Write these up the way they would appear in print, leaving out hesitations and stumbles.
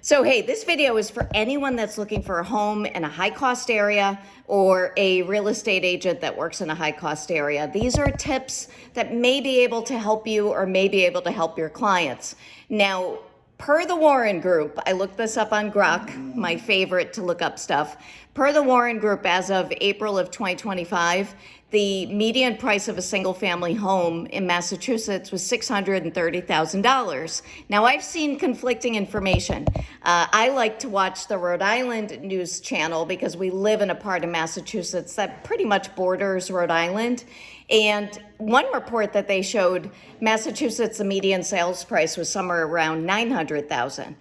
So hey, this video is for anyone that's looking for a home in a high cost area or a real estate agent that works in a high cost area. These are tips that may be able to help you or may be able to help your clients. Now, per the Warren Group, I looked this up on Grok, my favorite to look up stuff. Per the Warren Group, as of April of 2025, the median price of a single family home in Massachusetts was $630,000. Now, I've seen conflicting information. I like to watch the Rhode Island news channel because we live in a part of Massachusetts that pretty much borders Rhode Island. And one report that they showed, Massachusetts, the median sales price was somewhere around $900,000.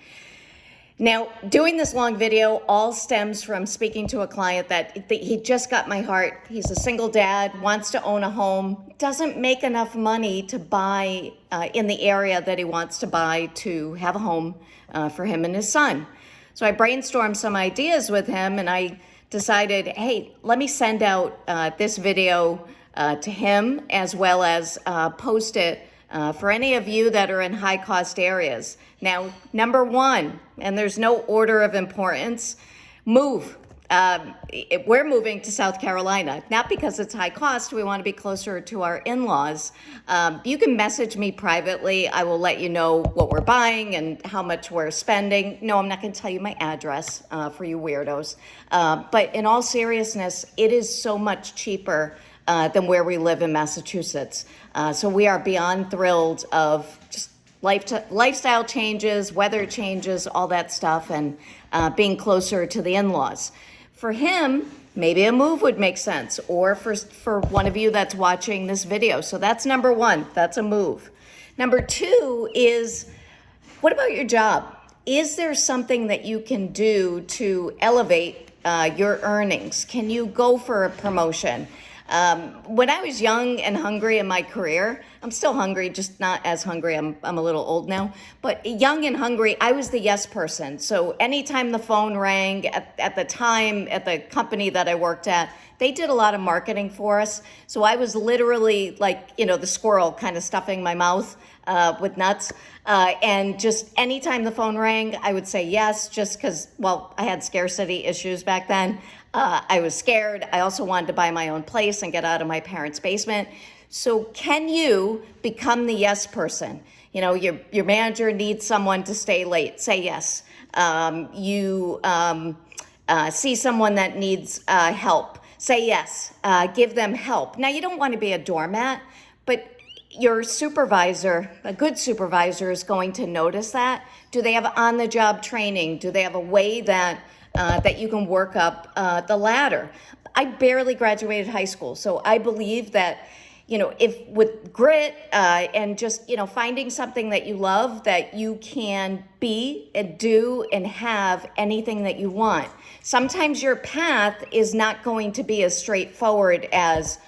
Now, doing this long video all stems from speaking to a client that he just got my heart. He's a single dad, wants to own a home, doesn't make enough money to buy in the area that he wants to buy to have a home for him and his son. So I brainstormed some ideas with him and I decided, hey, let me send out this video to him as well as post it for any of you that are in high cost areas. Now, number one, and there's no order of importance, move. We're moving to South Carolina, not because it's high cost. We want to be closer to our in-laws. You can message me privately. I will let you know what we're buying and how much we're spending. No, I'm not going to tell you my address for you weirdos. But in all seriousness, it is so much cheaper than where we live in Massachusetts. So we are beyond thrilled of just lifestyle changes, weather changes, all that stuff, and being closer to the in-laws. For him, maybe a move would make sense, or for one of you that's watching this video. So that's number one, that's a move. Number two is, what about your job? Is there something that you can do to elevate your earnings? Can you go for a promotion? When I was young and hungry in my career, I'm still hungry, just not as hungry. I'm a little old now, but young and hungry, I was the yes person. So anytime the phone rang at the time at the company that I worked at, they did a lot of marketing for us. So I was literally like, the squirrel kind of stuffing my mouth with nuts. And just anytime the phone rang, I would say yes, just because, I had scarcity issues back then. I was scared. I also wanted to buy my own place and get out of my parents' basement. So can you become the yes person? Your manager needs someone to stay late. Say yes. You see someone that needs help. Say yes. Give them help. Now, you don't want to be a doormat, but your supervisor, a good supervisor, is going to notice that. Do they have on-the-job training? Do they have a way that you can work up the ladder? I barely graduated high school, so I believe that, if with grit and just, finding something that you love, that you can be and do and have anything that you want. Sometimes your path is not going to be as straightforward as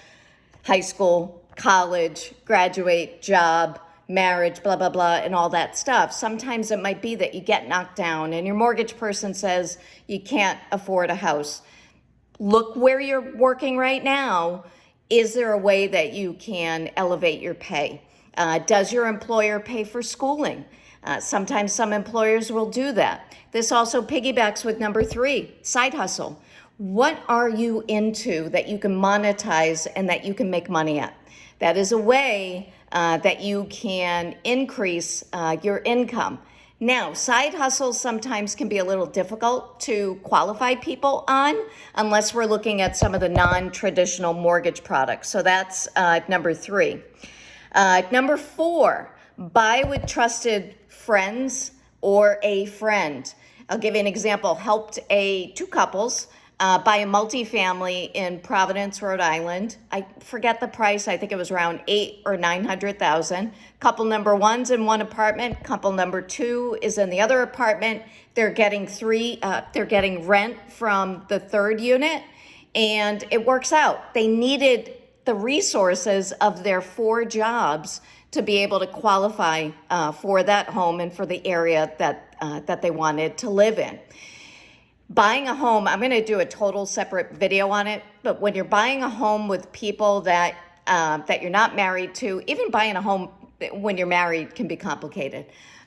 high school, college, graduate, job, marriage, blah, blah, blah, and all that stuff. Sometimes it might be that you get knocked down and your mortgage person says you can't afford a house. Look where you're working right now. Is there a way that you can elevate your pay? Does your employer pay for schooling? Sometimes some employers will do that. This also piggybacks with number three, side hustle. What are you into that you can monetize and that you can make money at? That is a way that you can increase your income. Now, side hustles sometimes can be a little difficult to qualify people on unless we're looking at some of the non-traditional mortgage products. So that's number three. Number four, buy with trusted friends or a friend. I'll give you an example. Helped two couples buy a multifamily in Providence, Rhode Island. I forget the price. I think it was around $800,000 or $900,000. Couple number one's in one apartment. Couple number two is in the other apartment. They're getting rent from the third unit, and it works out. They needed the resources of their 4 jobs to be able to qualify for that home and for the area that they wanted to live in. Buying a home, I'm going to do a total separate video on it, but when you're buying a home with people that you're not married to, even buying a home when you're married can be complicated.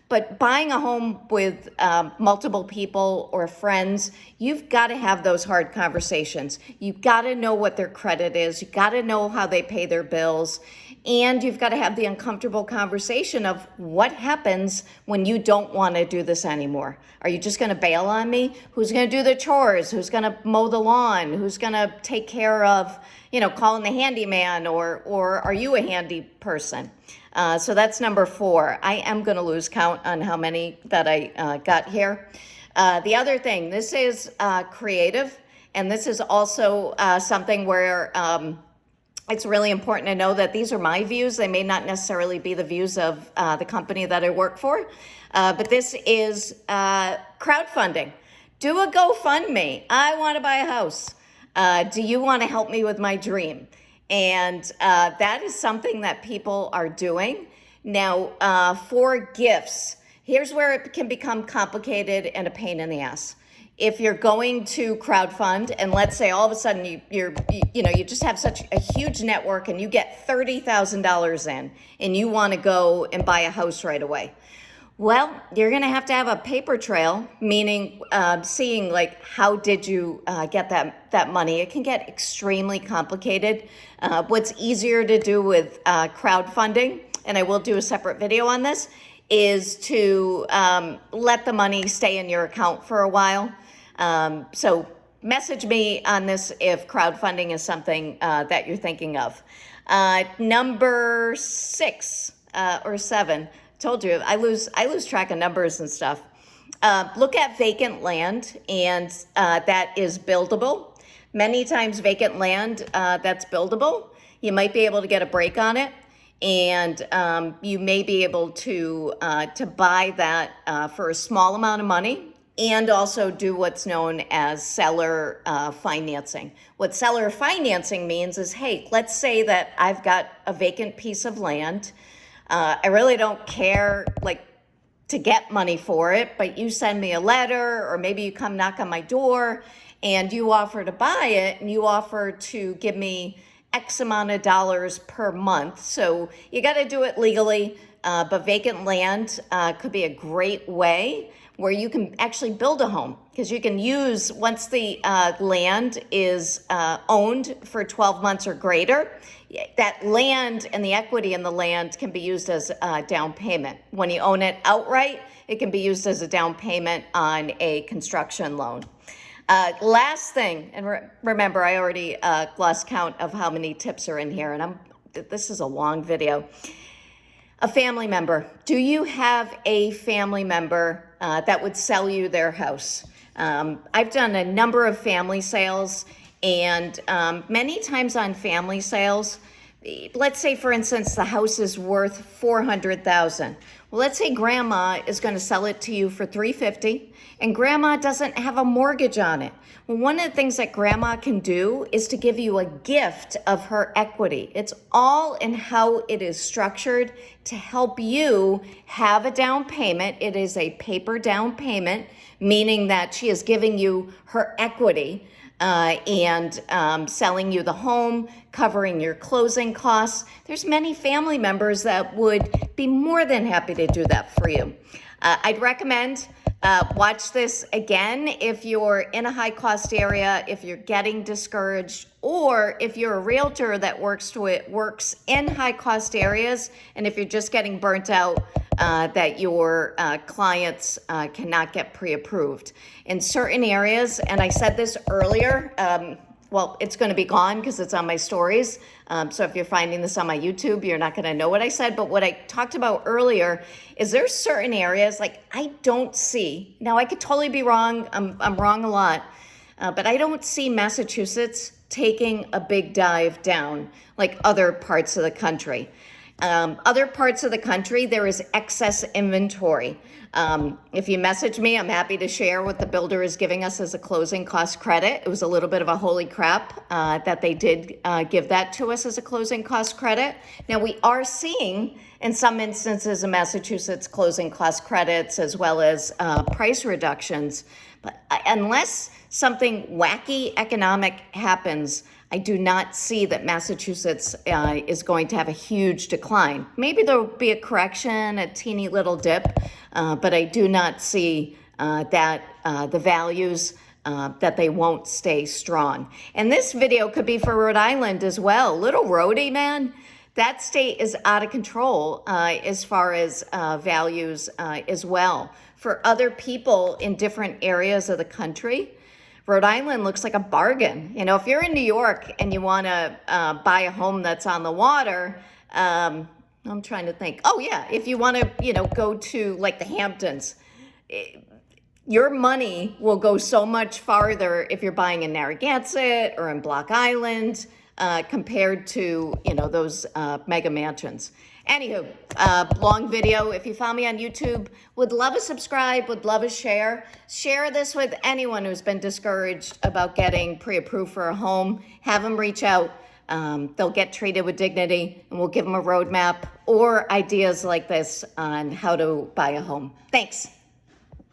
But buying a home with multiple people or friends, you've got to have those hard conversations. You've got to know what their credit is. You've got to know how they pay their bills. And you've got to have the uncomfortable conversation of what happens when you don't want to do this anymore. Are you just going to bail on me? Who's going to do the chores? Who's going to mow the lawn? Who's going to take care of, calling the handyman, or are you a handy person? So that's number 4. I am going to lose count on how many that I got here. The other thing, this is creative, and this is also something where it's really important to know that these are my views. They may not necessarily be the views of the company that I work for, but this is crowdfunding. Do a GoFundMe. I want to buy a house. Do you want to help me with my dream? And that is something that people are doing. Now, for gifts, here's where it can become complicated and a pain in the ass. If you're going to crowdfund, and let's say all of a sudden you just have such a huge network and you get $30,000 in, and you want to go and buy a house right away. Well, you're going to have a paper trail, meaning seeing like how did you get that money. It can get extremely complicated. What's easier to do with crowdfunding, and I will do a separate video on this, is to let the money stay in your account for a while. So message me on this if crowdfunding is something that you're thinking of. Number 6 or 7. Told you, I lose track of numbers and stuff. Look at vacant land, and that is buildable. Many times vacant land that's buildable, you might be able to get a break on it, and you may be able to buy that for a small amount of money, and also do what's known as seller financing. What seller financing means is, hey, let's say that I've got a vacant piece of land. I really don't care to get money for it, but you send me a letter, or maybe you come knock on my door and you offer to buy it, and you offer to give me X amount of dollars per month. So you got to do it legally, but vacant land could be a great way where you can actually build a home, because you can use, once the land is owned for 12 months or greater, that land and the equity in the land can be used as a down payment. When you own it outright, it can be used as a down payment on a construction loan. Last thing, and remember, I already lost count of how many tips are in here, and this is a long video. A family member. Do you have a family member that would sell you their house? I've done a number of family sales, and many times on family sales, let's say, for instance, the house is worth $400,000. Well, let's say grandma is going to sell it to you for $350,000, and grandma doesn't have a mortgage on it. Well, one of the things that grandma can do is to give you a gift of her equity. It's all in how it is structured to help you have a down payment. It is a paper down payment, meaning that she is giving you her equity and selling you the home, covering your closing costs. There's many family members that would be more than happy to do that for you. I'd recommend watch this again if you're in a high cost area, if you're getting discouraged, or if you're a realtor that works in high cost areas, and if you're just getting burnt out that your clients cannot get pre-approved. In certain areas, and I said this earlier, well, it's going to be gone because it's on my stories. So if you're finding this on my YouTube, you're not going to know what I said. But what I talked about earlier is there's certain areas like I don't see. Now, I could totally be wrong. I'm wrong a lot. But I don't see Massachusetts taking a big dive down like other parts of the country. Other parts of the country, there is excess inventory. If you message me, I'm happy to share what the builder is giving us as a closing cost credit. It was a little bit of a holy crap that they did give that to us as a closing cost credit. Now, we are seeing in some instances in Massachusetts closing cost credits as well as price reductions. But unless something wacky economic happens, I do not see that Massachusetts is going to have a huge decline. Maybe there'll be a correction, a teeny little dip, but I do not see that the values that they won't stay strong. And this video could be for Rhode Island as well. Little Rhodey, man, that state is out of control as far as values as well. For other people in different areas of the country, Rhode Island looks like a bargain. You know, if you're in New York and you want to buy a home that's on the water, I'm trying to think. Oh yeah, if you want to, you know, go to like the Hamptons, your money will go so much farther if you're buying in Narragansett or in Block Island compared to, you know, those mega mansions. Anywho, long video. If you found me on YouTube, would love a subscribe, would love a share. Share this with anyone who's been discouraged about getting pre-approved for a home. Have them reach out. They'll get treated with dignity, and we'll give them a roadmap or ideas like this on how to buy a home. Thanks.